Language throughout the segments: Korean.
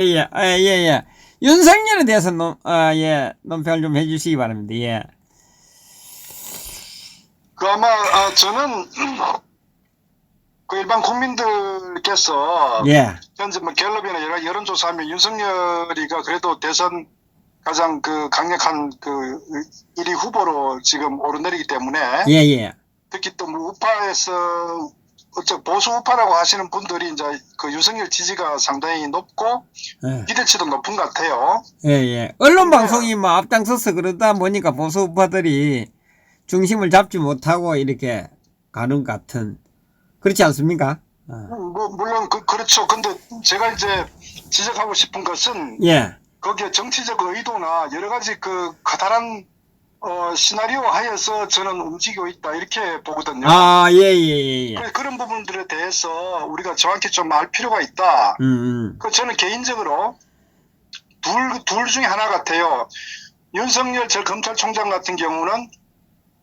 예, 예, 예. 윤석열에 대해서 논평을 좀 해주시기 바랍니다. 예. 그 아마 저는 그 일반 국민들께서 예. 현재 뭐 갤럽이나 여러 여론조사하면 윤석열이가 그래도 대선 가장 그 강력한 그 1위 후보로 지금 오르내리기 때문에 예, 예. 특히 또 뭐 우파에서 보수 우파라고 하시는 분들이 이제 그 윤석열 지지가 상당히 높고 예. 기대치도 높은 것 같아요. 예, 예. 언론 근데 방송이 뭐 앞장서서 그러다 보니까 보수 우파들이 중심을 잡지 못하고 이렇게 가는 것 같은, 그렇지 않습니까? 뭐 물론 그렇죠. 근데 제가 이제 지적하고 싶은 것은 예. 거기에 정치적 의도나 여러 가지 그 커다란 시나리오 하에서 저는 움직이고 있다 이렇게 보거든요. 아, 예, 예, 예, 예. 그런 부분들에 대해서 우리가 정확히 좀 알 필요가 있다. 저는 개인적으로 둘 중에 하나 같아요. 윤석열 전 검찰총장 같은 경우는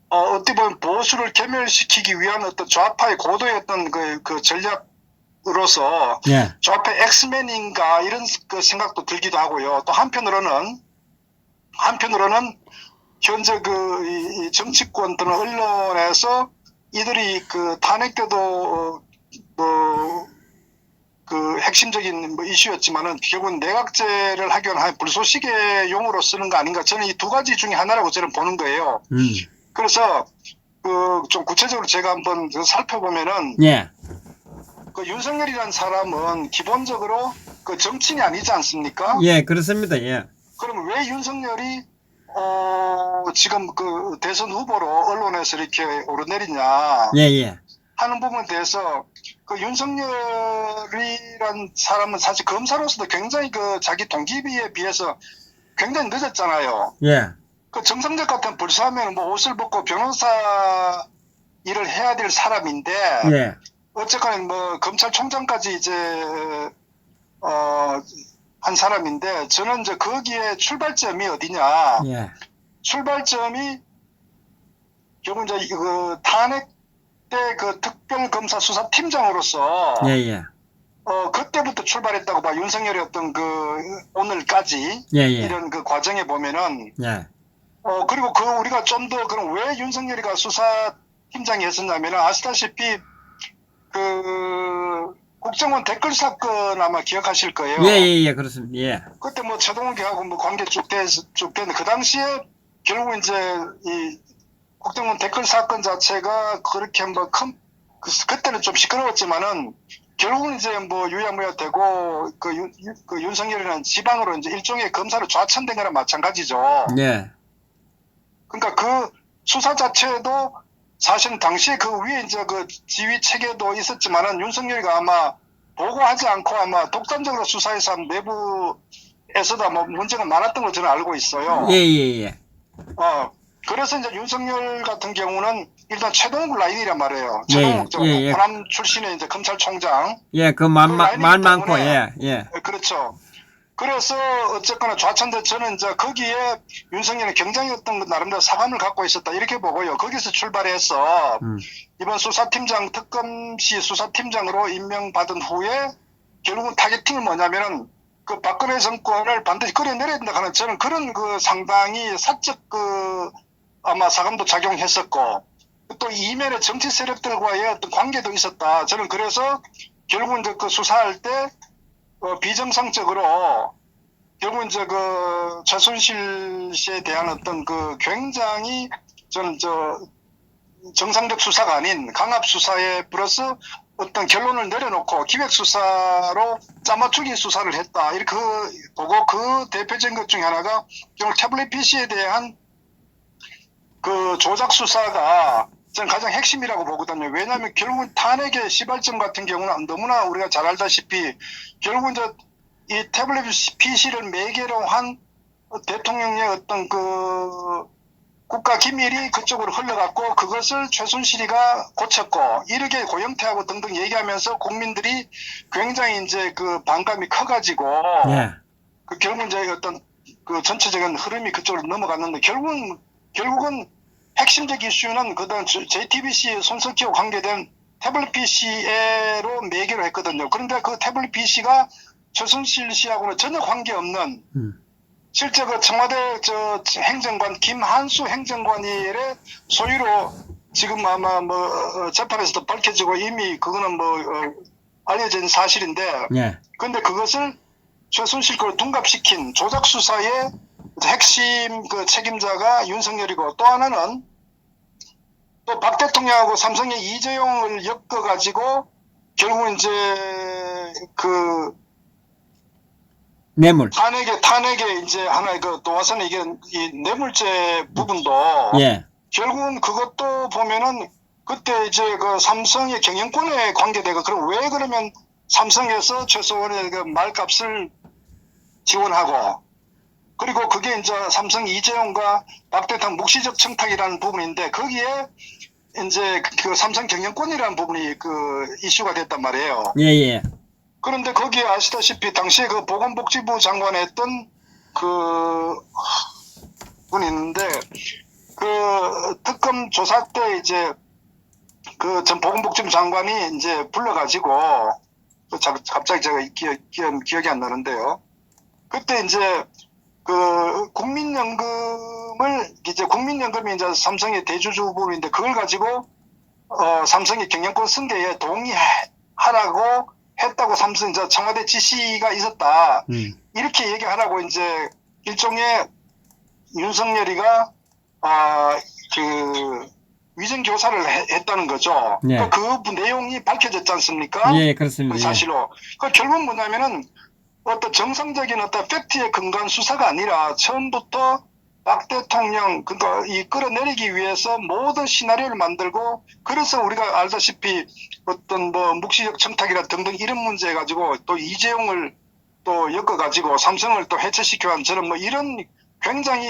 어떻게 보면 보수를 괴멸시키기 위한 어떤 좌파의 고도의 어떤 그 전략으로서 예. 좌파 엑스맨인가 이런 그 생각도 들기도 하고요. 또 한편으로는 현재 이 정치권 또는 언론에서 이들이 그 탄핵 때도 그 핵심적인 뭐 이슈였지만은 결국은 내각제를 하기 위한 불쏘시개 용으로 쓰는 거 아닌가. 저는 이 두 가지 중에 하나라고 저는 보는 거예요. 그래서 그 좀 구체적으로 제가 한번 살펴보면은 예. 그 윤석열이라는 사람은 기본적으로 그 정치인이 아니지 않습니까? 예, 그렇습니다. 예. 그럼 왜 윤석열이 지금 그 대선 후보로 언론에서 이렇게 오르내리냐 예, 예. 하는 부분에 대해서 그 윤석열이란 사람은 사실 검사로서도 굉장히 그 자기 동기비에 비해서 굉장히 늦었잖아요. 예. 그 정상적 같은 불사하면 뭐 옷을 벗고 변호사 일을 해야 될 사람인데 예. 어쨌거나 뭐 검찰총장까지 이제 한 사람인데 저는 이제 거기에 출발점이 어디냐? 예. 출발점이 결국 이제 그 탄핵 때 그 특별검사 수사팀장으로서 예, 예. 그때부터 출발했다고 봐. 윤석열의 어떤 그 오늘까지 예, 예. 이런 그 과정에 보면은 예. 그리고 그 우리가 좀 더 그럼 왜 윤석열이가 수사팀장이 했었냐면은 아시다시피 그 국정원 댓글 사건 아마 기억하실 거예요. 예, 예, 예, 그렇습니다. 예. 그때 뭐 최동욱하고 뭐 관계 쭉 됐는데 그 당시에 결국 이제 이 국정원 댓글 사건 자체가 그렇게 뭐 그때는 좀 시끄러웠지만은 결국은 이제 뭐 유야무야 되고 그 윤석열이라는 지방으로 이제 일종의 검사로 좌천된 거랑 마찬가지죠. 예. 그러니까 그 수사 자체도 사실은 당시에 그 위에 이제 그 지휘 체계도 있었지만은 윤석열이가 아마 보고하지 않고 아마 독단적으로 수사해서 내부에서도 뭐 문제가 많았던 걸 저는 알고 있어요. 예, 예, 예. 그래서 이제 윤석열 같은 경우는 일단 최동욱 라인이란 말이에요. 예, 최동욱 예, 예. 호남 출신의 이제 검찰총장. 예, 그 말 말 많고, 예, 예. 그렇죠. 그래서 어쨌거나 좌천돼 저는 이제 거기에 윤석열은 굉장히 어떤 나름대로 사감을 갖고 있었다 이렇게 보고요. 거기서 출발해서 이번 수사팀장 특검시 수사팀장으로 임명받은 후에 결국은 타겟팅은 뭐냐면은 그 박근혜 정권을 반드시 끌어내려야 된다 하는 저는 그런 그 상당히 사적 그 아마 사감도 작용했었고 또 이면에 정치 세력들과의 어떤 관계도 있었다. 저는 그래서 결국은 이제 그 수사할 때 비정상적으로 결국 이제 그 최순실 씨에 대한 어떤 그 굉장히 저는 정상적 수사가 아닌 강압 수사에 플러스 어떤 결론을 내려놓고 기획 수사로 짜맞추기 수사를 했다. 이렇게 보고 그 대표적인 것 중에 하나가 결국 태블릿 PC에 대한 그 조작 수사가 저는 가장 핵심이라고 보거든요. 왜냐하면 결국은 탄핵의 시발점 같은 경우는 너무나 우리가 잘 알다시피 결국은 이제 이 태블릿 PC를 매개로 한 대통령의 어떤 그 국가 기밀이 그쪽으로 흘러갔고 그것을 최순실이가 고쳤고 이렇게 고영태하고 등등 얘기하면서 국민들이 굉장히 이제 그 반감이 커가지고 예. 그 결국 이제 어떤 그 전체적인 흐름이 그쪽으로 넘어갔는데 결국은 핵심적 이슈는 그다음 JTBC 손석희와 관계된 태블릿 PC로 매개로 했거든요. 그런데 그 태블릿 PC가 최순실 씨하고는 전혀 관계없는 실제 그 청와대 행정관 김한수 행정관의 소유로 지금 아마 재판에서도 밝혀지고 이미 그거는 알려진 사실인데, 예. 근데 그것을 최순실 걸 둔갑시킨 조작 수사의 핵심 그 책임자가 윤석열이고, 또 하나는 또 박 대통령하고 삼성의 이재용을 엮어가지고 결국 이제 그 뇌물. 탄핵에 이제 하나의 또 와서는 이게 이 뇌물죄 부분도 예. 결국은 그것도 보면은 그때 이제 그 삼성의 경영권에 관계되고, 그럼 왜 그러면 삼성에서 최소한의 그 말값을 지원하고, 그리고 그게 이제 삼성 이재용과 박 대통령 묵시적 청탁이라는 부분인데, 거기에 이제 그 삼성 경영권이라는 부분이 그 이슈가 됐단 말이에요. 예예. 그런데 거기에 아시다시피 당시에 그 보건복지부 장관에 했던 그 분이 있는데, 그 특검 조사 때 이제 그 전 보건복지부 장관이 이제 불러가지고, 갑자기 제가 기억이 안 나는데요. 그때 이제 그 국민연금을 이제 국민연금이 이제 삼성의 대주주 부분인데, 그걸 가지고 삼성의 경영권 승계에 동의하라고 했다고 삼성 이제 청와대 지시가 있었다. 이렇게 얘기하라고 이제 일종의 윤석열이가 그 위증 교사를 했다는 거죠. 네. 그 내용이 밝혀졌지 않습니까? 예, 그렇습니다. 그 사실로. 그 결국 뭐냐면은 어떤 정상적인 어떤 팩트에 근거한 수사가 아니라 처음부터 박 대통령 그러니까 이 끌어내리기 위해서 모든 시나리오를 만들고, 그래서 우리가 알다시피 어떤 묵시적 청탁이라 등등 이런 문제 가지고 또 이재용을 또 엮어가지고 삼성을 또 해체시켜한 저는 이런 굉장히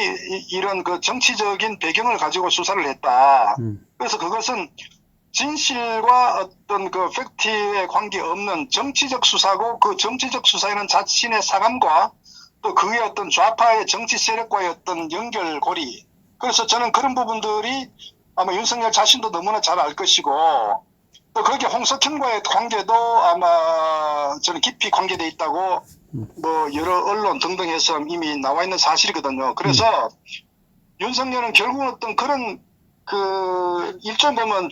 이런 그 정치적인 배경을 가지고 수사를 했다. 그래서 그것은 진실과 어떤 그 팩트에 관계없는 정치적 수사고, 그 정치적 수사에는 자신의 사감과 또 그의 어떤 좌파의 정치 세력과의 어떤 연결고리. 그래서 저는 그런 부분들이 아마 윤석열 자신도 너무나 잘 알 것이고, 또 거기에 홍석현과의 관계도 아마 저는 깊이 관계돼 있다고 여러 언론 등등에서 이미 나와 있는 사실이거든요. 그래서 윤석열은 결국 어떤 그런 그 일종 보면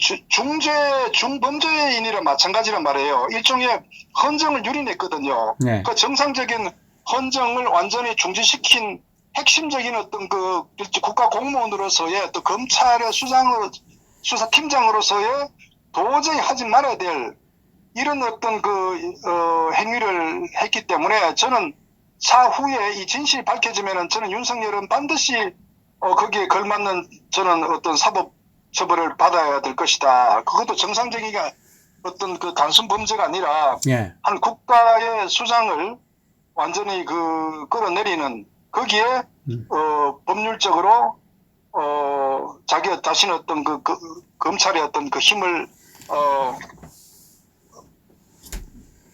중범죄인이라 마찬가지란 말이에요. 일종의 헌정을 유린했거든요. 네. 그 정상적인 헌정을 완전히 중지시킨 핵심적인 어떤 그 국가 공무원으로서의 또 검찰의 수사팀장으로서의 도저히 하지 말아야 될 이런 어떤 행위를 했기 때문에, 저는 사후에 이 진실이 밝혀지면은 저는 윤석열은 반드시 거기에 걸맞는 저는 어떤 사법 처벌을 받아야 될 것이다. 그것도 정상적인 어떤 그 단순 범죄가 아니라 예. 한 국가의 수장을 완전히 끌어내리는, 거기에 법률적으로 자기 자신의 어떤 검찰의 어떤 그 힘을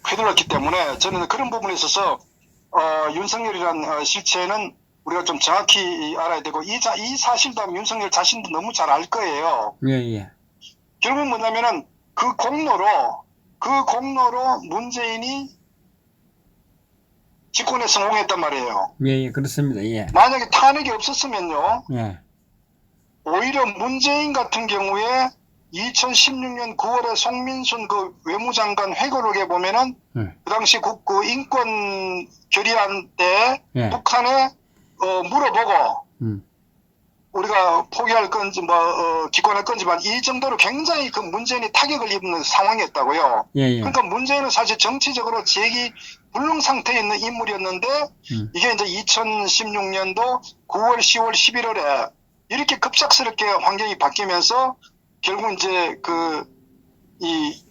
휘둘렀기 때문에, 저는 그런 부분에 있어서 윤석열이란 실체는 우리가 좀 정확히 알아야 되고, 이 사실도 윤석열 자신도 너무 잘 알 거예요. 예예. 결국 뭐냐면은 그 공로로 문재인이 집권에 성공했단 말이에요. 예예, 그렇습니다. 예. 만약에 탄핵이 없었으면요, 예. 오히려 문재인 같은 경우에 2016년 9월에 송민순 그 외무장관 회고록에 보면은 그 당시 그 인권 결의안 때 예. 북한에 물어보고 우리가 포기할 건지 기권할 건지만 이 정도로 굉장히 그 문재인이 타격을 입는 상황이었다고요. 예예. 그러니까 문재인은 사실 정치적으로 재기 불능 상태에 있는 인물이었는데 이게 이제 2016년도 9월, 10월, 11월에 이렇게 급작스럽게 환경이 바뀌면서 결국 이제 이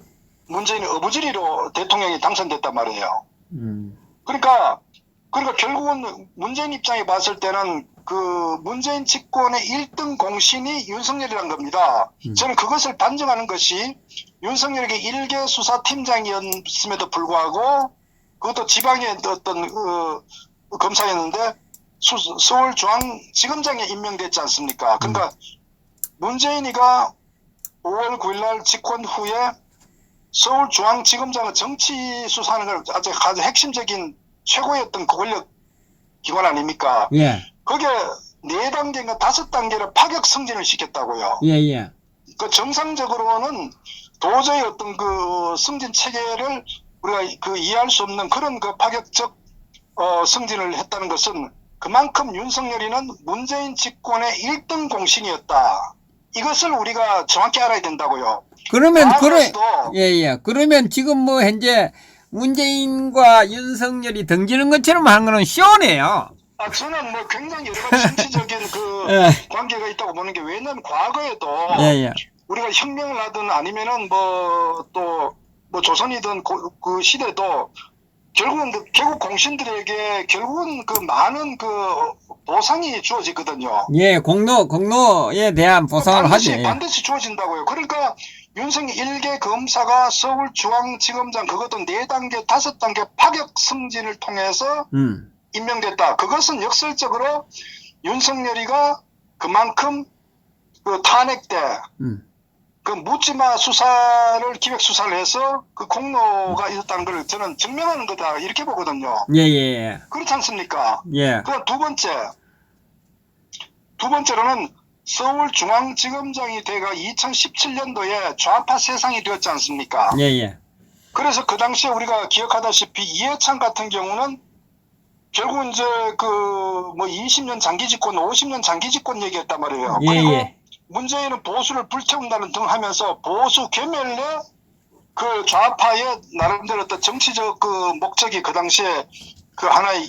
문재인의 어부지리로 대통령이 당선됐단 말이에요. 그러니까 결국은 문재인 입장에 봤을 때는 그 문재인 집권의 1등 공신이 윤석열이란 겁니다. 저는 그것을 반증하는 것이 윤석열에게 일개 수사팀장이었음에도 불구하고, 그것도 지방의 어떤 검사였는데 서울중앙지검장에 임명됐지 않습니까? 그러니까 문재인이가 5월 9일날 집권 후에 서울중앙지검장의 정치 수사하는 걸 아주 핵심적인 최고의 어떤 권력 기관 아닙니까? 예, 그게 4단계인가 5단계를 파격 승진을 시켰다고요. 예, 예. 그 정상적으로는 도저히 어떤 그 승진 체계를 우리가 그 이해할 수 없는 그런 그 파격적 승진을 했다는 것은 그만큼 윤석열이는 문재인 집권의 1등 공신이었다. 이것을 우리가 정확히 알아야 된다고요. 그러면, 과거에도 예, 예. 그러면 지금 뭐, 현재, 문재인과 윤석열이 등지는 것처럼 하는 거는 쇼네요. 저는 뭐 굉장히 여러 가지 정치적인 그 예, 관계가 있다고 보는 게, 왜냐면 과거에도 예, 예. 우리가 혁명을 하든 아니면은 뭐 또 뭐 조선이든 그 시대도 결국은 그 개국 공신들에게 결국은 그 많은 그 보상이 주어지거든요. 예, 공로에 대한 보상을 하지. 예. 반드시 주어진다고요. 그러니까 윤석열 1개 검사가 서울중앙지검장 그것도 4단계, 5단계 파격 승진을 통해서 임명됐다. 그것은 역설적으로 윤석열이가 그만큼 그 탄핵 때 그 묻지마 수사를 기획 수사를 해서 그 공로가 있었다는 걸 저는 증명하는 거다 이렇게 보거든요. 예, 예, 그렇지 않습니까? 예. 그 두 번째로는 서울중앙지검장이 돼가 2017년도에 좌파 세상이 되었지 않습니까? 예, 예. 그래서 그 당시에 우리가 기억하다시피 이해찬 같은 경우는 결국 이제 그 뭐 20년 장기 집권, 50년 장기 집권 얘기했단 말이에요. 예, 그리고 예. 문재인은 보수를 불태운다는 등 하면서 보수 괴멸의 그 좌파의 나름대로 어떤 정치적 그 목적이 그 당시에 그 하나의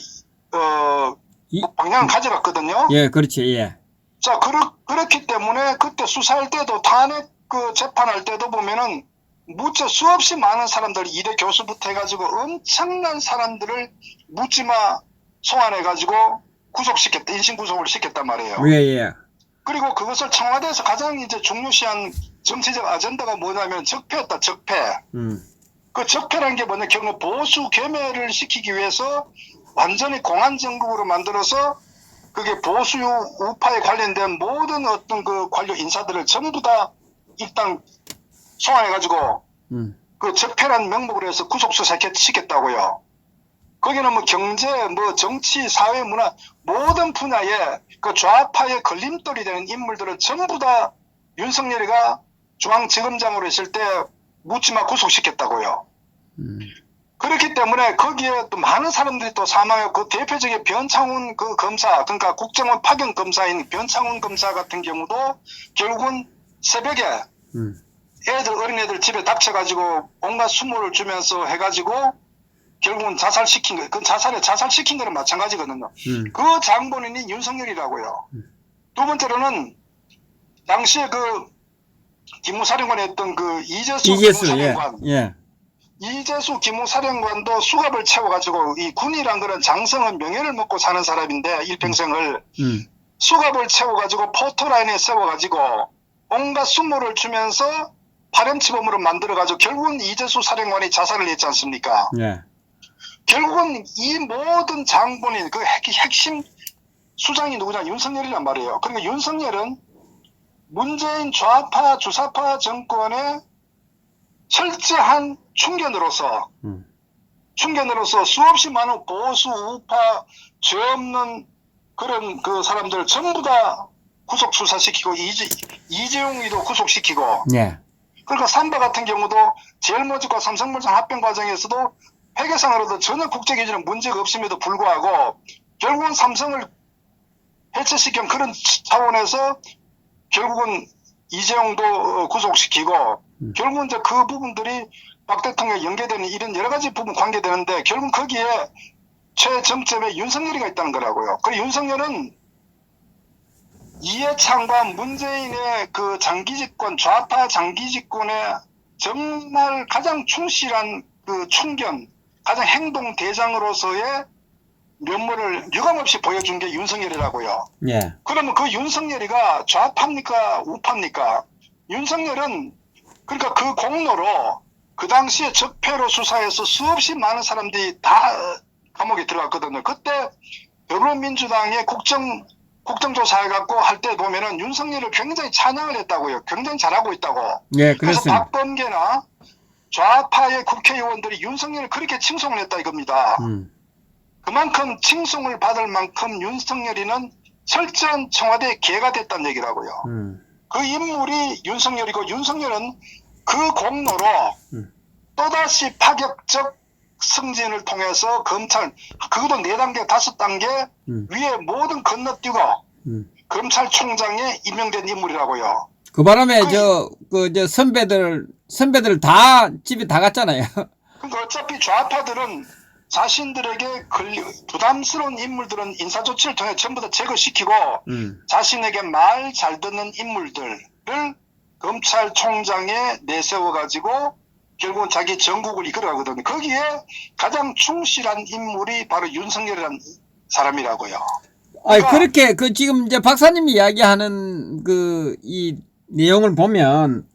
방향을 가져갔거든요. 예, 그렇지, 예. 자, 그렇기 때문에 그때 수사할 때도 탄핵 그 재판할 때도 보면은 무척 수없이 많은 사람들, 이대 교수부터 해가지고 엄청난 사람들을 묻지마 소환해가지고 구속시켰다, 인신구속을 시켰단 말이에요. 예, 예. 그리고 그것을 청와대에서 가장 이제 중요시한 정치적 아젠다가 뭐냐면 적폐였다, 적폐. 그 적폐라는 게 뭐냐, 결국 보수 괴멸을 시키기 위해서 완전히 공안정국으로 만들어서 그게 보수 우파에 관련된 모든 어떤 그 관료 인사들을 전부 다 일단 소환해가지고 그 적폐란 명목으로 해서 구속수사 시켰다고요. 거기는 뭐 경제, 뭐 정치, 사회, 문화 모든 분야에 그 좌파의 걸림돌이 되는 인물들은 전부 다 윤석열이가 중앙지검장으로 있을 때 묻지마 구속시켰다고요. 그렇기 때문에 거기에 또 많은 사람들이 또 사망하고, 그 대표적인 변창훈 그 검사, 그러니까 국정원 파견 검사인 변창훈 검사 같은 경우도 결국은 새벽에 어린애들 집에 닥쳐가지고 온갖 수모를 주면서 해가지고 결국은 자살시킨 거, 그 자살시킨 거는 마찬가지거든요. 그 장본인이 윤석열이라고요. 두 번째로는 당시에 그 기무사령관에 했던 그 이재수 기무사령관. 예. 이재수 기무사령관도 수갑을 채워가지고, 이 군이란 거는 장성은 명예를 먹고 사는 사람인데 일평생을 수갑을 채워가지고 포토라인에 세워가지고 온갖 수모를 주면서 파렴치범으로 만들어가지고 결국은 이재수 사령관이 자살을 했지 않습니까? 예. 결국은 이 모든 장본인, 그 핵심 수장이 누구냐? 윤석열이란 말이에요. 그러니까 윤석열은 문재인 좌파 주사파 정권의 철저한 충견으로서 수없이 많은 보수 우파 죄 없는 그런 그 사람들 전부 다 구속 수사시키고, 이재용이도 구속시키고. 예. 그러니까 삼바 같은 경우도 제일모직과 삼성물산 합병 과정에서도 회계상으로도 전혀 국제기준에 문제가 없음에도 불구하고 결국은 삼성을 해체시킨 그런 차원에서 결국은 이재용도 구속시키고, 결국은 이제 그 부분들이 박 대통령에 연계되는 이런 여러 가지 부분 관계되는데, 결국 거기에 최정점에 윤석열이가 있다는 거라고요. 그리고 윤석열은 이해창과 문재인의 그 장기집권, 좌파 장기집권에 정말 가장 충실한 그 충견, 가장 행동 대장으로서의 면모를 유감없이 보여준 게 윤석열이라고요. 예. 그러면 그 윤석열이가 좌파입니까? 우파입니까? 윤석열은 그러니까 그 공로로 그 당시에 적폐로 수사해서 수없이 많은 사람들이 다 감옥에 들어갔거든요. 그때 더불어민주당의 국정조사해갖고 할 때 보면은 윤석열을 굉장히 찬양을 했다고요. 굉장히 잘하고 있다고. 예, 그래서 그렇습니다. 박범계나 좌파의 국회의원들이 윤석열을 그렇게 칭송을 했다 이겁니다. 그만큼 칭송을 받을 만큼 윤석열이는 철저한 청와대 개가 됐다는 얘기라고요. 그 인물이 윤석열이고 윤석열은 그 공로로 또다시 파격적 승진을 통해서 검찰 그것도 4단계 5단계 위에 모든 건너뛰고 검찰총장에 임명된 인물이라고요. 그 바람에 저 선배들 다 집에 다 갔잖아요. 그러니까 어차피 좌파들은 자신들에게 부담스러운 인물들은 인사조치를 통해 전부 다 제거시키고 자신에게 말 잘 듣는 인물들을 검찰총장에 내세워가지고 결국은 자기 전국을 이끌어가거든요. 거기에 가장 충실한 인물이 바로 윤석열이라는 사람이라고요. 아니, 그렇게, 지금 이제 박사님이 이야기하는 이 내용을 보면,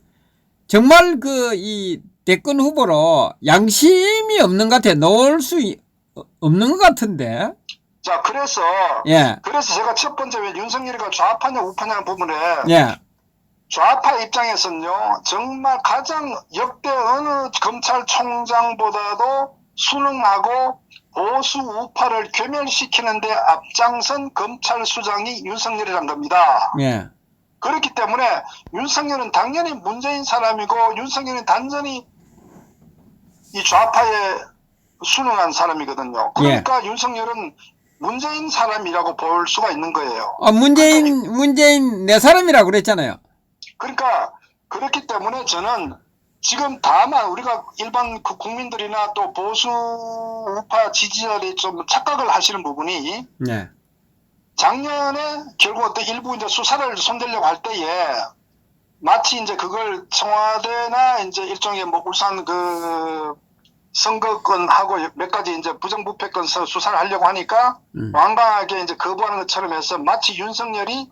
정말 이 대권 후보로 양심이 없는 것 같아. 넣을 수 없는 것 같은데. 자, 그래서 제가 첫 번째 왜 윤석열이가 좌파냐 우파냐 부분에, 좌파 입장에서는요, 정말 가장 역대 어느 검찰총장보다도 순응하고 보수 우파를 괴멸시키는데 앞장선 검찰수장이 윤석열이란 겁니다. 그렇기 때문에 윤석열은 당연히 문재인 사람이고 윤석열은 단전히 이 좌파에 순응한 사람이거든요. 그러니까 윤석열은 문재인 사람이라고 볼 수가 있는 거예요. 문재인 내 사람이라고 그랬잖아요. 그러니까 그렇기 때문에 저는 지금 다만 우리가 일반 국민들이나 또 보수 우파 지지자들이 좀 착각을 하시는 부분이 작년에 결국 어떤 일부 이제 수사를 손대려고 할 때에 마치 이제 그걸 청와대나 이제 일종의 뭐 울산 선거권하고 몇 가지 이제 부정부패권 수사를 하려고 하니까 완강하게 이제 거부하는 것처럼 해서 마치 윤석열이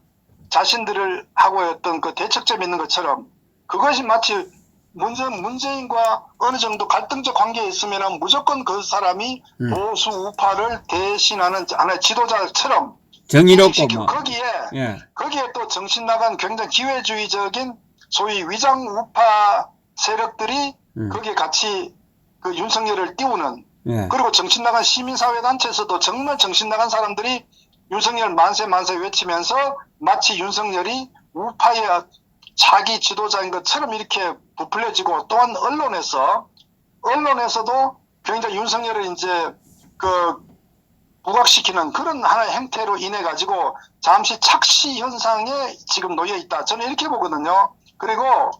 자신들을 하고 어떤 그 대척점이 있는 것처럼 그것이 마치 문재인과 어느 정도 갈등적 관계에 있으면 무조건 그 사람이 보수 우파를 대신하는 하나의 지도자처럼 정의롭고 뭐. 거기에 또 정신 나간 굉장히 기회주의적인 소위 위장 우파 세력들이 거기에 같이 그 윤석열을 띄우는 그리고 정신 나간 시민사회단체에서도 정말 정신 나간 사람들이 윤석열 만세 외치면서 마치 윤석열이 우파의 자기 지도자인 것처럼 이렇게 부풀려지고 또한 언론에서도 굉장히 윤석열을 이제 부각시키는 그런 하나의 행태로 인해 가지고 잠시 착시 현상에 지금 놓여 있다. 저는 이렇게 보거든요. 그리고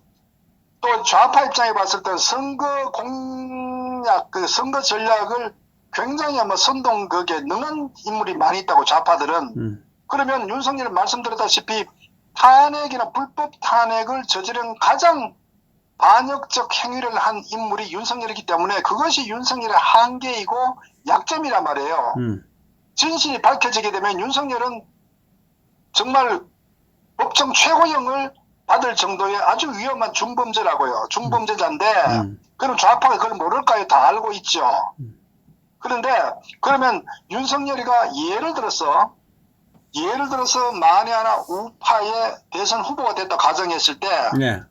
또 좌파 입장에 봤을 때 선거 공약, 선거 전략을 굉장히 선동극에 능한 인물이 많이 있다고 좌파들은. 그러면 윤석열 말씀드렸다시피 탄핵이나 불법 탄핵을 저지른 가장 반역적 행위를 한 인물이 윤석열이기 때문에 그것이 윤석열의 한계이고 약점이란 말이에요. 진실이 밝혀지게 되면 윤석열은 정말 법정 최고형을 받을 정도의 아주 위험한 중범죄라고요. 중범죄자인데 그럼 좌파가 그걸 모를까요? 다 알고 있죠. 그런데 그러면 윤석열이가 예를 들어서 만에 하나 우파의 대선 후보가 됐다 가정했을 때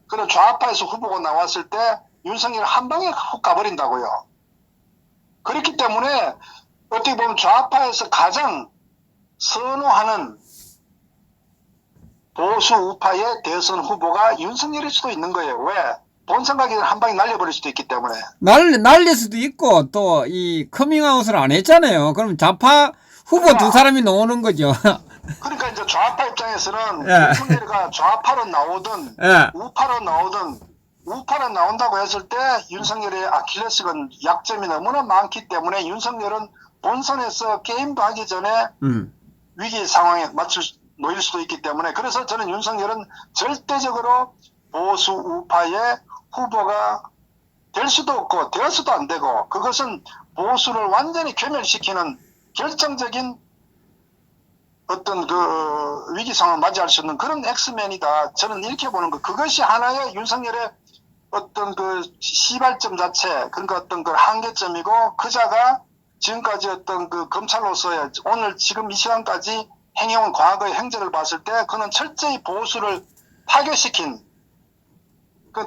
그런 좌파에서 후보가 나왔을 때 윤석열 한 방에 훅 가버린다고요. 그렇기 때문에 어떻게 보면 좌파에서 가장 선호하는 보수 우파의 대선 후보가 윤석열일 수도 있는 거예요. 왜? 본 생각이 한 방에 날려버릴 수도 있기 때문에. 날릴 수도 있고 또 이 커밍아웃을 안 했잖아요. 그럼 좌파 후보 두 사람이 나오는 거죠. 그러니까 이제 좌파 입장에서는 윤석열이가 좌파로 나오든 우파로 나온다고 했을 때 윤석열의 아킬레스건 약점이 너무나 많기 때문에 윤석열은 본선에서 게임도 하기 전에 위기 상황에 놓일 수도 있기 때문에 그래서 저는 윤석열은 절대적으로 보수 우파의 후보가 될 수도 없고 되어서도 안 되고 그것은 보수를 완전히 괴멸시키는 결정적인 어떤 위기 상황을 맞이할 수 있는 그런 엑스맨이다. 저는 이렇게 보는 거. 그것이 하나의 윤석열의 어떤 시발점 자체, 그러니까 어떤 한계점이고 그자가 지금까지 어떤 검찰로서의 오늘 지금 이 시간까지 행해온 과거의 행적을 봤을 때 그는 철저히 보수를 파괴시킨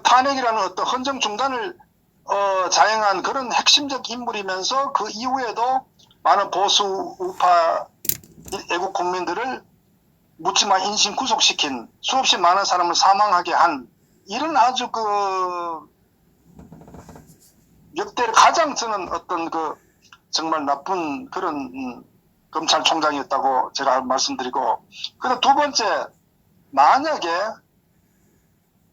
탄핵이라는 어떤 헌정 중단을 자행한 그런 핵심적 인물이면서 그 이후에도 많은 보수 우파 애국 국민들을 묻지마 인신 구속시킨, 수없이 많은 사람을 사망하게 한, 이런 아주 역대 가장 저는 어떤 정말 나쁜 그런 검찰총장이었다고 제가 말씀드리고, 그리고 두 번째, 만약에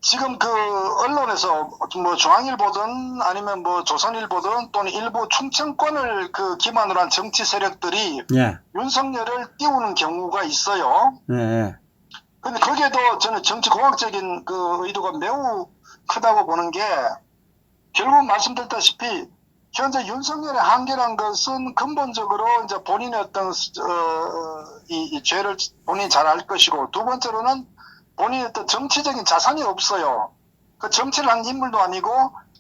지금 언론에서 뭐 중앙일보든 아니면 뭐 조선일보든 또는 일부 충청권을 기반으로 한 정치 세력들이 예. 윤석열을 띄우는 경우가 있어요. 예. 근데 거기에도 저는 정치공학적인 의도가 매우 크다고 보는 게, 결국 말씀드렸다시피 현재 윤석열의 한계란 것은 근본적으로 이제 본인의 어떤 이 죄를 본인이 잘 알 것이고, 두 번째로는 본인의 어떤 정치적인 자산이 없어요. 정치를 한 인물도 아니고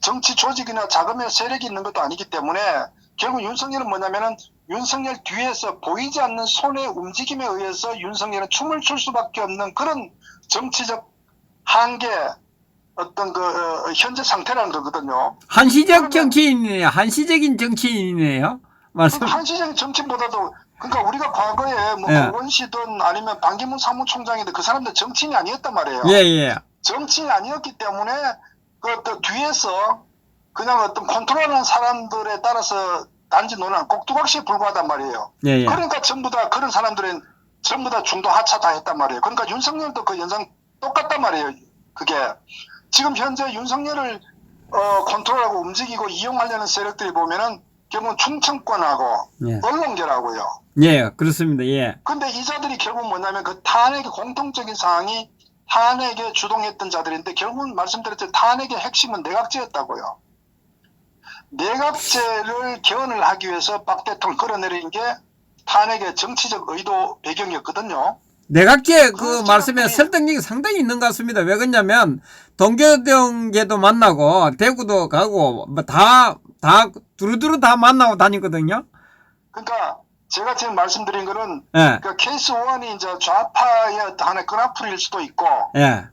정치 조직이나 자금의 세력이 있는 것도 아니기 때문에 결국 윤석열은 뭐냐면은 윤석열 뒤에서 보이지 않는 손의 움직임에 의해서 윤석열은 춤을 출 수밖에 없는 그런 정치적 한계, 어떤 현재 상태라는 거거든요. 한시적 정치인이네요. 한시적인 정치인이네요. 말씀. 한시적인 정치인보다도, 그러니까 우리가 과거에 뭐 예. 고건씨든 아니면 반기문 사무총장이든 그 사람들 정치인이 아니었단 말이에요. 예. 정치인이 아니었기 때문에 또 뒤에서 그냥 어떤 컨트롤하는 사람들에 따라서 단지 논한 꼭두각시에 불과하단 말이에요. 예. 그러니까 전부 다 그런 사람들은 전부 다 중도 하차 다 했단 말이에요. 그러니까 윤석열도 그 현상 똑같단 말이에요. 그게 지금 현재 윤석열을 컨트롤하고 움직이고 이용하려는 세력들이 보면은 결국은 충청권하고 예. 언론계라고요. 예, 그렇습니다. 예. 근데 이 자들이 결국 뭐냐면 탄핵의 공통적인 사항이 탄핵에 주동했던 자들인데, 결국은 말씀드렸듯이 탄핵의 핵심은 내각제였다고요. 내각제를 개헌을 하기 위해서 박 대통령 끌어내린 게 탄핵의 정치적 의도 배경이었거든요. 내각제 말씀에 사람들이 설득력이 상당히 있는 것 같습니다. 왜 그러냐면 동교동계도 만나고 대구도 가고 뭐 다 두루두루 다 만나고 다니거든요. 그러니까 제가 지금 말씀드린 거는 예. 케이스 1이 이제 좌파의 하나의 끈앞풀이일 수도 있고, 예.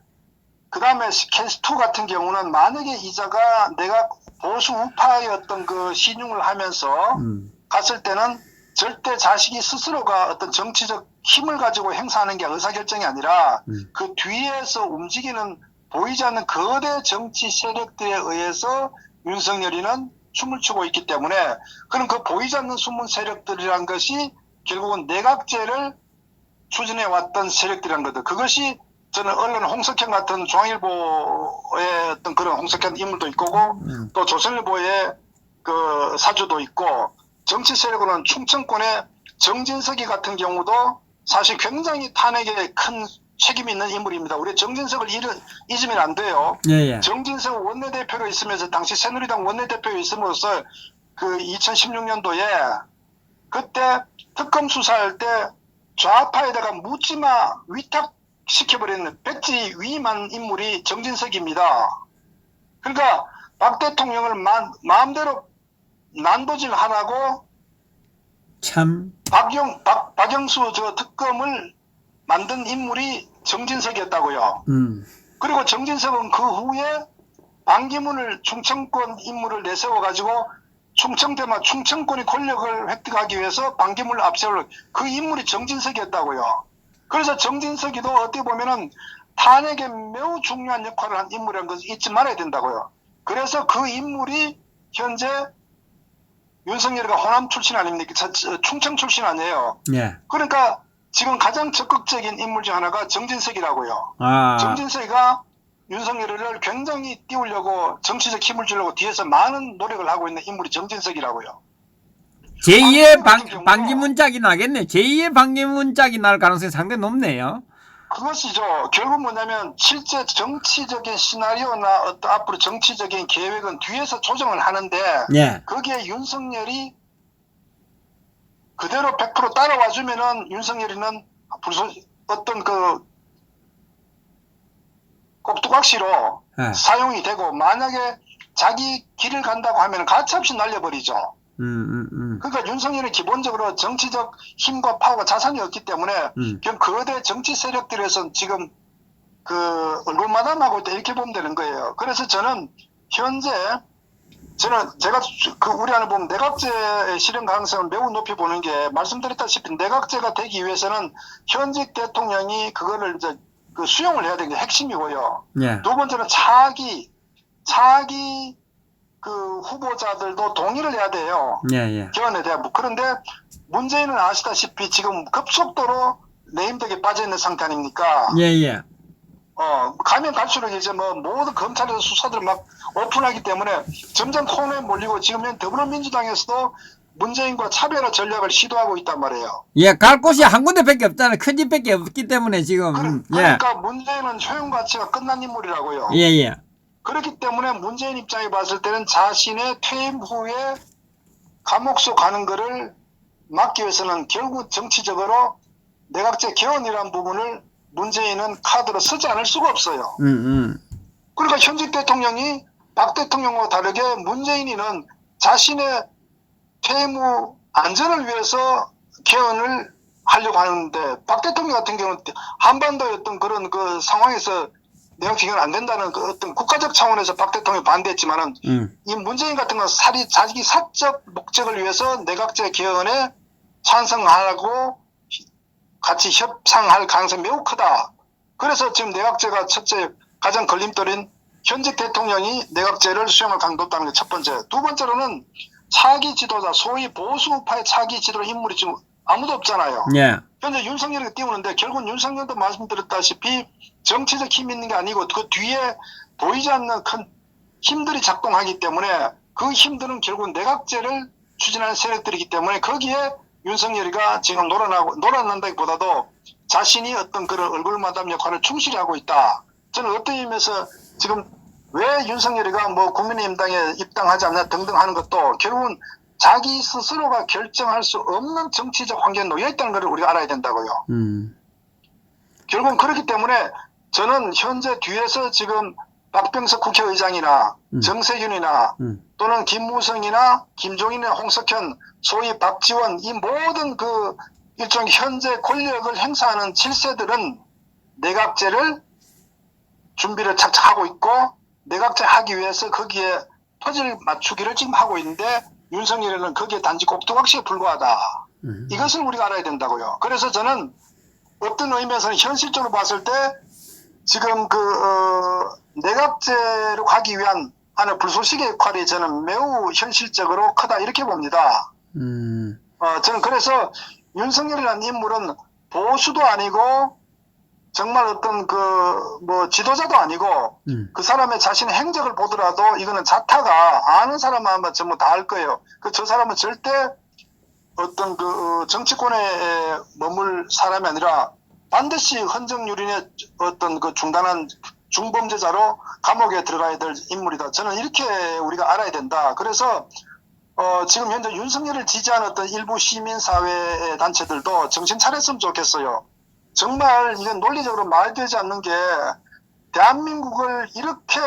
그 다음에 케이스 2 같은 경우는 만약에 이자가 내가 보수 우파의 어떤 신용을 하면서 갔을 때는 절대 자식이 스스로가 어떤 정치적 힘을 가지고 행사하는 게 의사결정이 아니라 그 뒤에서 움직이는 보이지 않는 거대 정치 세력들에 의해서 윤석열이는 춤을 추고 있기 때문에, 그럼 그 보이지 않는 숨은 세력들이란 것이 결국은 내각제를 추진해 왔던 세력들이란 거죠. 그것이 저는 언론 홍석현 같은 중앙일보의 어떤 그런 홍석현 인물도 있고, 또 조선일보의 사주도 있고, 정치 세력으로는 충청권의 정진석이 같은 경우도 사실 굉장히 탄핵에 큰 책임이 있는 인물입니다. 우리 정진석을 잊으면 안 돼요. 예. 정진석 원내대표로 있으면서 당시 새누리당 원내대표로 있음으로써 2016년도에 그때 특검 수사할 때 좌파에다가 묻지마 위탁시켜버리는 백지 위임한 인물이 정진석입니다. 그러니까 박 대통령을 마음대로 난도질하라고 참. 박영수 특검을 만든 인물이 정진석이었다고요. 그리고 정진석은 그 후에 반기문을 충청권 인물을 내세워가지고 충청권이 권력을 획득하기 위해서 반기문을 앞세울 그 인물이 정진석이었다고요. 그래서 정진석이도 어떻게 보면은 탄핵에 매우 중요한 역할을 한 인물이라는 것을 잊지 말아야 된다고요. 그래서 그 인물이 현재 윤석열이가 호남 출신 아닙니까? 충청 출신 아니에요. 예. 그러니까 지금 가장 적극적인 인물 중 하나가 정진석이라고요. 아. 정진석이가 윤석열을 굉장히 띄우려고 정치적 힘을 주려고 뒤에서 많은 노력을 하고 있는 인물이 정진석이라고요. 제2의 반기문 짝이 나겠네. 제2의 반기문 짝이 날 가능성이 상당히 높네요. 그것이죠. 결국 뭐냐면 실제 정치적인 시나리오나 어떤 앞으로 정치적인 계획은 뒤에서 조정을 하는데, 예. 거기에 윤석열이 그대로 100% 따라와주면은 윤석열이는 어떤 꼭두각시로 사용이 되고, 만약에 자기 길을 간다고 하면 가차없이 날려버리죠. 그러니까 윤석열은 기본적으로 정치적 힘과 파워가 자산이 없기 때문에 그냥 거대 정치 세력들에서 지금 얼굴마담하고 있다, 이렇게 보면 되는 거예요. 그래서 저는 현재 제가 그 우리 안에 보면 내각제 실현 가능성을 매우 높이 보는 게 말씀드렸다시피 내각제가 되기 위해서는 현직 대통령이 그거를 이제 그 수용을 해야 되는 게 핵심이고요. 예. 두 번째는 차기 그 후보자들도 동의를 해야 돼요. 예, 예. 개헌에 대한. 그런데 문재인은 아시다시피 지금 급속도로 내임덕에 빠져 있는 상태 아닙니까? 예, 예. 가면 갈수록 이제 뭐 모든 검찰에서 수사들을 막 오픈하기 때문에 점점 코너에 몰리고 지금 현 더불어민주당에서도 문재인과 차별화 전략을 시도하고 있단 말이에요. 예, 갈 곳이 한 군데밖에 없잖아요. 큰 집밖에 없기 때문에 지금. 예. 그러니까 문재인은 효용 가치가 끝난 인물이라고요. 예, 예. 그렇기 때문에 문재인 입장에 봤을 때는 자신의 퇴임 후에 감옥 속 가는 거를 막기 위해서는 결국 정치적으로 내각제 개헌이라는 부분을 문재인은 카드로 쓰지 않을 수가 없어요. 그러니까 현직 대통령이 박 대통령과 다르게 문재인이는 자신의 퇴임 후 안전을 위해서 개헌을 하려고 하는데 박 대통령 같은 경우는 한반도의 어떤 그런 그 상황에서 내각제 개헌 안 된다는 그 어떤 국가적 차원에서 박 대통령이 반대했지만은 이 문재인 같은 경우는 자기 사적 목적을 위해서 내각제 개헌에 찬성하고 같이 협상할 가능성이 매우 크다. 그래서 지금 내각제가 첫째 가장 걸림돌인 현직 대통령이 내각제를 수용할 가능성이 높다는 게 첫 번째. 두 번째로는 차기 지도자, 소위 보수파의 차기 지도자 인물이 지금 아무도 없잖아요. 예. 현재 윤석열이 띄우는데 결국 윤석열도 말씀드렸다시피 정치적 힘이 있는 게 아니고 그 뒤에 보이지 않는 큰 힘들이 작동하기 때문에 그 힘들은 결국 내각제를 추진하는 세력들이기 때문에 거기에 윤석열이가 지금 놀아난다기보다도 자신이 어떤 그런 얼굴마담 역할을 충실히 하고 있다. 저는 어떤 의미에서 지금 왜 윤석열이가 뭐 국민의힘당에 입당하지 않냐 등등 하는 것도 결국은 자기 스스로가 결정할 수 없는 정치적 환경에 놓여 있다는 것을 우리가 알아야 된다고요. 결국은 그렇기 때문에 저는 현재 뒤에서 지금 박병석 국회의장이나 정세균이나 또는 김무성이나 김종인이나 홍석현, 소위 박지원 이 모든 그 일종의 현재 권력을 행사하는 7세들은 내각제를 준비를 착착 하고 있고 내각제 하기 위해서 거기에 퍼즐 맞추기를 지금 하고 있는데 윤석열은 거기에 단지 꼭두각시에 불과하다. 이것을 우리가 알아야 된다고요. 그래서 저는 어떤 의미에서는 현실적으로 봤을 때 지금 내각제로 가기 위한 하는 불쏘시개 역할이 저는 매우 현실적으로 크다 이렇게 봅니다. 저는 그래서 윤석열이라는 인물은 보수도 아니고 정말 어떤 뭐 지도자도 아니고 그 사람의 자신의 행적을 보더라도 이거는 자타가 아는 사람만 하면 전부 다 알 거예요. 저 사람은 절대 어떤 정치권에 머물 사람이 아니라 반드시 헌정유린의 어떤 중단한 중범죄자로 감옥에 들어가야 될 인물이다. 저는 이렇게 우리가 알아야 된다. 그래서 지금 현재 윤석열을 지지하는 어떤 일부 시민사회 단체들도 정신 차렸으면 좋겠어요. 정말 이건 논리적으로 말되지 않는 게 대한민국을 이렇게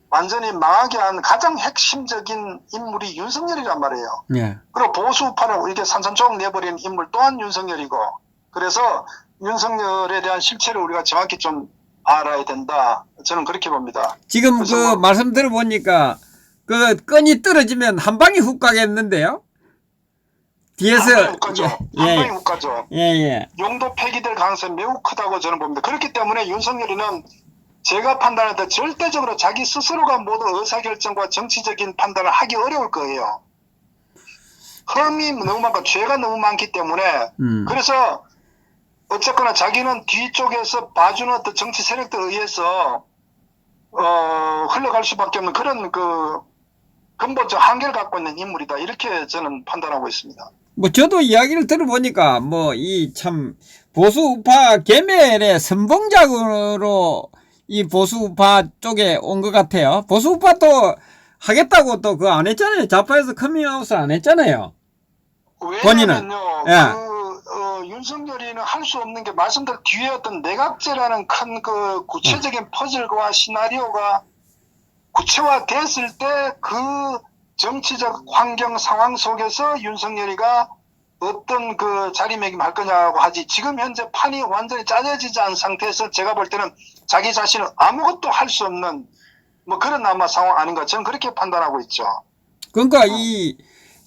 완전히 망하게 한 가장 핵심적인 인물이 윤석열이란 말이에요. 예. 그리고 보수파를 이렇게 산산조각 내버리는 인물 또한 윤석열이고 그래서 윤석열에 대한 실체를 우리가 정확히 좀 알아야 된다. 저는 그렇게 봅니다. 지금 말씀 들어보니까 끈이 떨어지면 한 방에 훅 가겠는데요? 뒤에서. 한 방에 훅 가죠. 한 방에 훅 가죠. 예. 용도 폐기될 가능성이 매우 크다고 저는 봅니다. 그렇기 때문에 윤석열이는 제가 판단할 때 절대적으로 자기 스스로가 모두 의사결정과 정치적인 판단을 하기 어려울 거예요. 흠이 너무 많고 죄가 너무 많기 때문에 그래서 어쨌거나 자기는 뒤쪽에서 봐주는 어떤 정치 세력들에 의해서 흘러갈 수밖에 없는 그런 근본적 한계를 갖고 있는 인물이다. 이렇게 저는 판단하고 있습니다. 저도 이야기를 들어보니까 이 참 보수우파 계멸의 선봉작으로 이 보수우파 쪽에 온 것 같아요. 보수우파도 하겠다고 또 그거 안 했잖아요. 좌파에서 커밍아웃 안 했잖아요. 왜냐면요. 예. 윤석열이는 할 수 없는 게 말씀대로 뒤에 어떤 내각제라는 큰 구체적인 퍼즐과 시나리오가 구체화됐을 때 그 정치적 환경 상황 속에서 윤석열이가 어떤 자리매김 할 거냐고 하지 지금 현재 판이 완전히 짜져지지 않은 상태에서 제가 볼 때는 자기 자신은 아무것도 할 수 없는 뭐 그런 아마 상황 아닌가 저는 그렇게 판단하고 있죠. 그러니까 이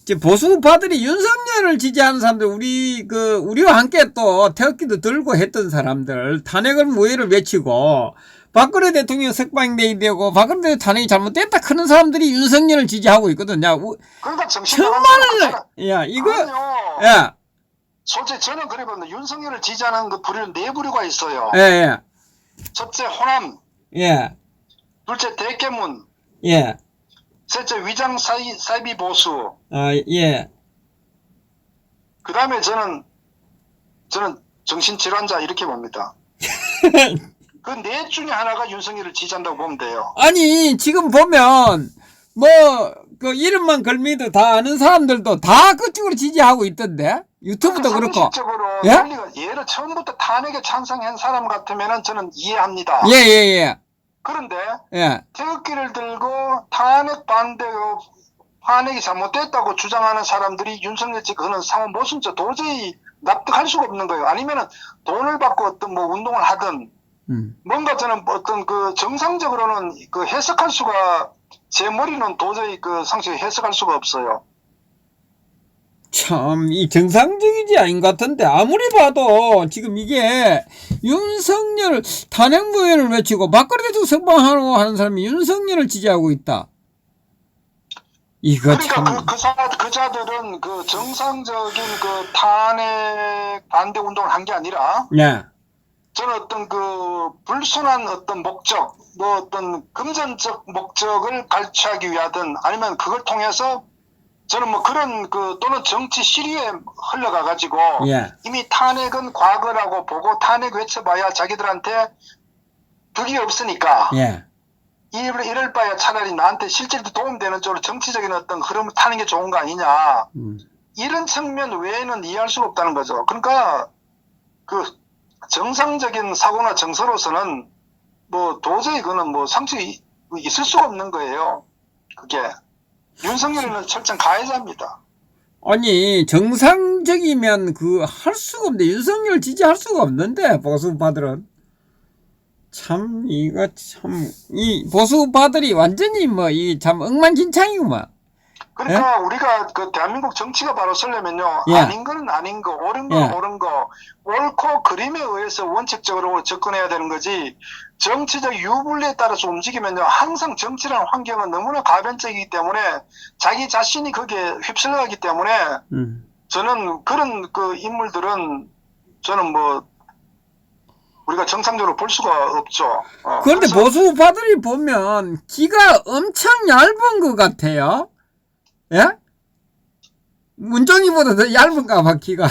이제 보수파들이 윤석열을 지지하는 사람들 우리와 함께 또 태극기도 들고 했던 사람들 탄핵을 무효를 외치고 박근혜 대통령 석방돼야 되고 박근혜 대통령 탄핵이 잘못됐다 하는 사람들이 윤석열을 지지하고 있거든. 야, 그러니까 정말 야 이거 아니요. 야 솔직히 저는 그래봤는데 윤석열을 지지하는 그 부류는 네 부류가 있어요. 예, 첫째 호남, 예, 둘째 대깨문, 예, 셋째 위장 사이비 보수. 예. 그 다음에 저는 정신질환자 이렇게 봅니다. 그 넷 중에 하나가 윤석열을 지지한다고 보면 돼요. 아니 지금 보면 뭐 그 이름만 걸미도 다 아는 사람들도 다 그쪽으로 지지하고 있던데 유튜브도 그렇고. 상식적으로 예? 논리가 얘를 처음부터 탄핵에 찬성한 사람 같으면은 저는 이해합니다. 예. 그런데 예. 태극기를 들고 탄핵이 잘못됐다고 주장하는 사람들이 윤석열 측 그는 상황 모습 도저히 납득할 수가 없는 거예요. 아니면은 돈을 받고 어떤 뭐 운동을 하든 뭔가 저는 어떤 그 정상적으로는 그 해석할 수가 제 머리는 도저히 그 상식에 해석할 수가 없어요. 참, 이 정상적이지 아닌 것 같은데, 아무리 봐도 지금 이게 윤석열 탄핵무효를 외치고 박근혜 대통령 석방하라고 하는 사람이 윤석열을 지지하고 있다. 이거 그러니까 참. 그 자들은 그 정상적인 그 탄핵 반대 운동을 한 게 아니라 예. 저는 어떤 그 불순한 어떤 목적, 뭐 어떤 금전적 목적을 갈취하기 위하든 아니면 그걸 통해서 저는 뭐 그런 그 또는 정치 시리에 흘러가 가지고 예. 이미 탄핵은 과거라고 보고 탄핵 외쳐봐야 자기들한테 득이 없으니까 예. 이럴 바야 차라리 나한테 실제로 도움되는 쪽으로 정치적인 어떤 흐름을 타는 게 좋은 거 아니냐. 이런 측면 외에는 이해할 수가 없다는 거죠. 그러니까 그 정상적인 사고나 정서로서는 뭐 도저히 그거는 뭐 상식이 있을 수가 없는 거예요. 그게. 윤석열은 철저한 가해자입니다. 아니, 정상적이면 할 수가 없는데, 윤석열 지지할 수가 없는데, 보수파들은. 참, 이 보수파들이 완전히 참 엉망진창이구만. 그러니까 우리가 그 대한민국 정치가 바로 서려면요. 예. 아닌 거는 아닌 거, 옳은 건 예. 옳은 거, 옳고 그림에 의해서 원칙적으로 접근해야 되는 거지. 정치적 유불리에 따라서 움직이면요. 항상 정치라는 환경은 너무나 가변적이기 때문에 자기 자신이 거기에 휩쓸려가기 때문에 저는 그런 그 인물들은 저는 뭐 우리가 정상적으로 볼 수가 없죠. 그런데 보수파들이 보면 귀가 엄청 얇은 것 같아요. 예? 문정이보다 더 얇은가 봐, 귀가.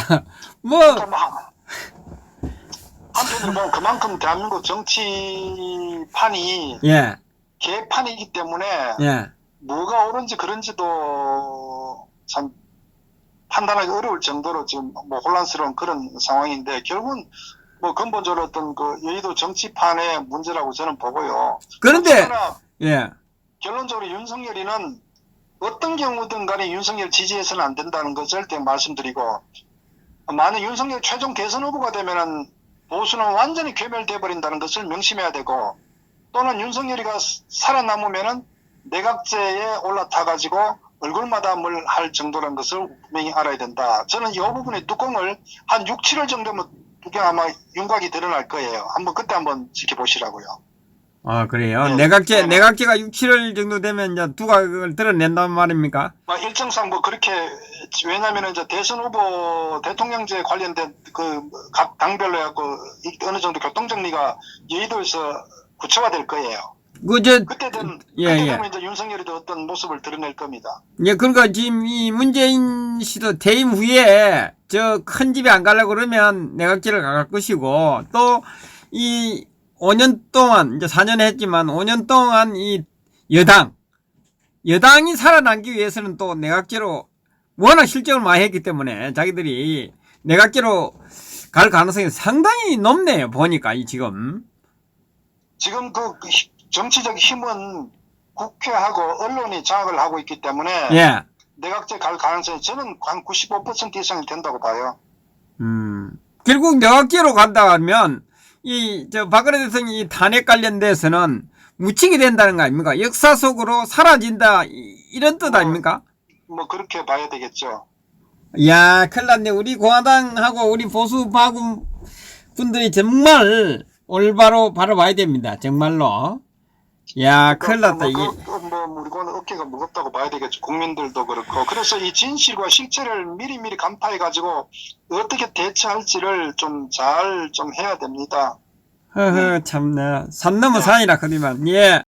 한편으로 보면 그만큼 대한민국 정치판이 예. 개판이기 때문에 예. 뭐가 옳은지 그런지도 참 판단하기 어려울 정도로 지금 뭐 혼란스러운 그런 상황인데 결국은 뭐 근본적으로 어떤 그 여의도 정치판의 문제라고 저는 보고요. 그런데 예. 결론적으로 윤석열이는 어떤 경우든 간에 윤석열 지지해서는 안 된다는 것 절대 말씀드리고 만약 윤석열 최종 대선 후보가 되면은 보수는 완전히 괴멸돼 버린다는 것을 명심해야 되고 또는 윤석열이가 살아남으면은 내각제에 올라타 가지고 얼굴마담을 할 정도라는 것을 분명히 알아야 된다. 저는 이 부분의 뚜껑을 한 6, 7월 정도면 뚜껑 아마 윤곽이 드러날 거예요. 그때 한번 지켜보시라고요. 아, 그래요? 네. 내각제가 6, 7월 정도 되면 이제 두각을 드러낸단 말입니까? 일정상 뭐 그렇게, 왜냐면은 이제 대선 후보 대통령제 관련된 그 각 당별로 해갖고 어느 정도 교통정리가 여의도에서 구체화될 거예요. 그때 되면 이제 윤석열이도 어떤 모습을 드러낼 겁니다. 예, 그러니까 지금 이 문재인 씨도 퇴임 후에 저 큰 집에 안 가려고 그러면 내각제를 갈 것이고 또 이 5년 동안 이제 4년 했지만 5년 동안 이 여당이 살아남기 위해서는 또 내각제로 워낙 실적을 많이 했기 때문에 자기들이 내각제로 갈 가능성이 상당히 높네요. 보니까 지금 그 정치적 힘은 국회하고 언론이 장악을 하고 있기 때문에 예. 내각제 갈 가능성이 저는 한 95% 이상이 된다고 봐요. 결국 내각제로 간다 하면 박근혜 대통령이 탄핵 관련돼서는 묻히게 된다는 거 아닙니까? 역사 속으로 사라진다 이런 뜻 아닙니까? 뭐 그렇게 봐야 되겠죠. 이야, 큰일 났네. 우리 공화당하고 우리 보수 파군 분들이 정말 올바로 바라봐야 됩니다. 정말로. 야, 큰일 났다. 이게. 우리는 어깨가 무겁다고 봐야 되겠죠. 국민들도 그렇고. 그래서 이 진실과 실체를 미리미리 간파해가지고 어떻게 대처할지를 좀 잘 좀 해야 됩니다. 허허, 참나. 산 넘어 산이라 그러면. 예.